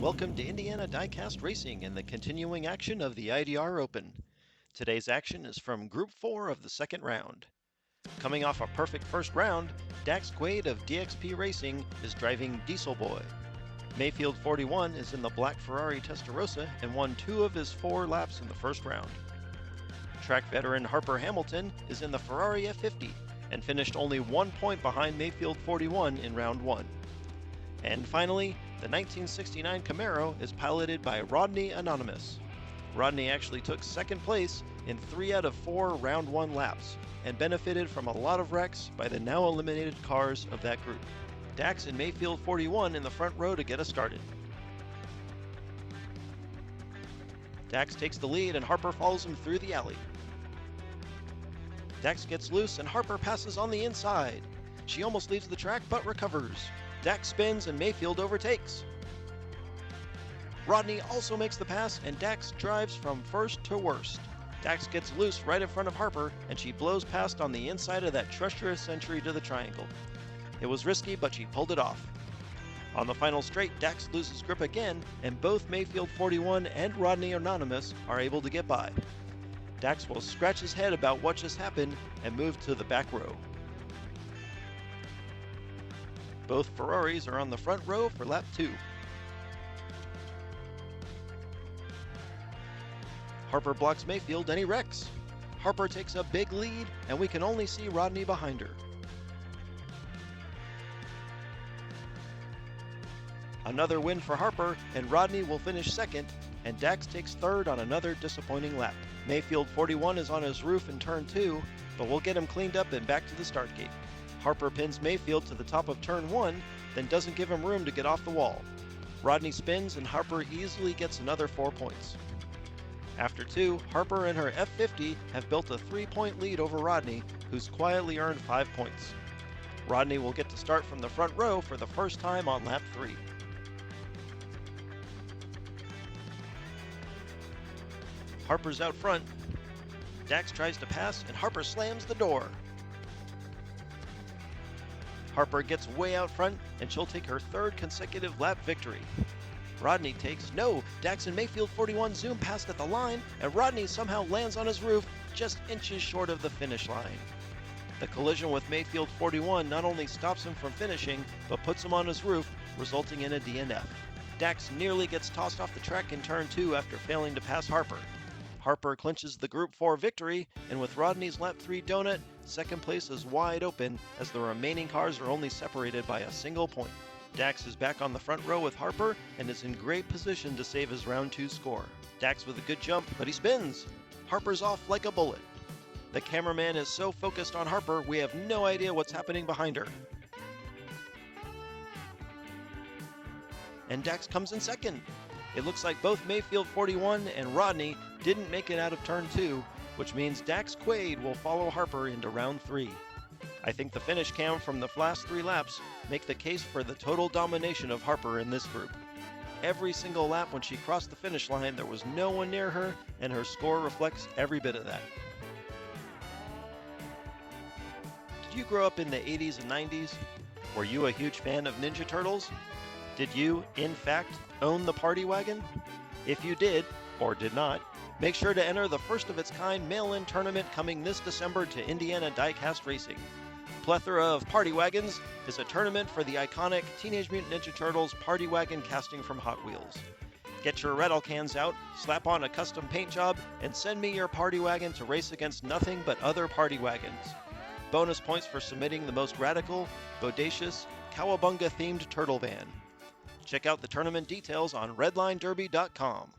welcome to Indiana Diecast Racing and the continuing action of the IDR Open. Today's action is from Group 4 of the second round. Coming off a perfect first round, Dax Quaid of DXP Racing is driving Diesel Boy. Mayfield 41 is in the black Ferrari Testarossa and won 2 of his 4 laps in the first round. Track veteran Harper Hamilton is in the Ferrari F50 and finished only 1 point behind Mayfield 41 in round 1. And finally, the 1969 Camaro is piloted by Rodney Anonymous. Rodney actually took second place in 3 out of 4 round 1 laps and benefited from a lot of wrecks by the now eliminated cars of that group. Dax and Mayfield 41 in the front row to get us started. Dax takes the lead and Harper follows him through the alley. Dax gets loose and Harper passes on the inside. She almost leaves the track but recovers. Dax spins and Mayfield overtakes. Rodney also makes the pass and Dax drives from first to worst. Dax gets loose right in front of Harper and she blows past on the inside of that treacherous entry to the triangle. It was risky, but she pulled it off. On the final straight, Dax loses grip again and both Mayfield 41 and Rodney Anonymous are able to get by. Dax will scratch his head about what just happened and move to the back row. Both Ferraris are on the front row for lap 2. Harper blocks Mayfield and he wrecks. Harper takes a big lead and we can only see Rodney behind her. Another win for Harper and Rodney will finish second and Dax takes third on another disappointing lap. Mayfield 41 is on his roof in turn 2, but we'll get him cleaned up and back to the start gate. Harper pins Mayfield to the top of turn 1, then doesn't give him room to get off the wall. Rodney spins and Harper easily gets another 4 points. After 2, Harper and her F50 have built a 3-point lead over Rodney, who's quietly earned 5 points. Rodney will get to start from the front row for the first time on lap 3. Harper's out front. Dax tries to pass and Harper slams the door. Harper gets way out front and she'll take her 3rd consecutive lap victory. Rodney takes no. Dax and Mayfield 41 zoom past at the line and Rodney somehow lands on his roof just inches short of the finish line. The collision with Mayfield 41 not only stops him from finishing but puts him on his roof, resulting in a DNF. Dax nearly gets tossed off the track in turn 2 after failing to pass Harper. Harper clinches the Group 4 victory, and with Rodney's lap 3 donut, second place is wide open as the remaining cars are only separated by a single point. Dax is back on the front row with Harper and is in great position to save his round 2 score. Dax with a good jump, but he spins. Harper's off like a bullet. The cameraman is so focused on Harper, we have no idea what's happening behind her. And Dax comes in second. It looks like both Mayfield 41 and Rodney didn't make it out of turn 2, which means Dax Quaid will follow Harper into round 3. I think the finish cam from the last 3 laps make the case for the total domination of Harper in this group. Every single lap when she crossed the finish line, there was no one near her, and her score reflects every bit of that. Did you grow up in the 80s and 90s? Were you a huge fan of Ninja Turtles? Did you, in fact, own the Party Wagon? If you did, or did not, make sure to enter the first of its kind mail-in tournament coming this December to Indiana Diecast Racing. Plethora of Party Wagons is a tournament for the iconic Teenage Mutant Ninja Turtles Party Wagon casting from Hot Wheels. Get your rattle cans out, slap on a custom paint job, and send me your Party Wagon to race against nothing but other Party Wagons. Bonus points for submitting the most radical, bodacious, cowabunga-themed turtle van. Check out the tournament details on redlinederby.com.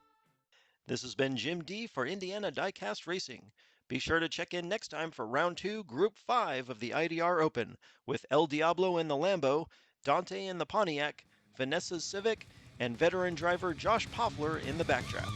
This has been Jim D for Indiana Diecast Racing. Be sure to check in next time for round 2, Group 5 of the IDR Open, with El Diablo in the Lambo, Dante in the Pontiac, Vanessa's Civic, and veteran driver Josh Poffler in the backtrap.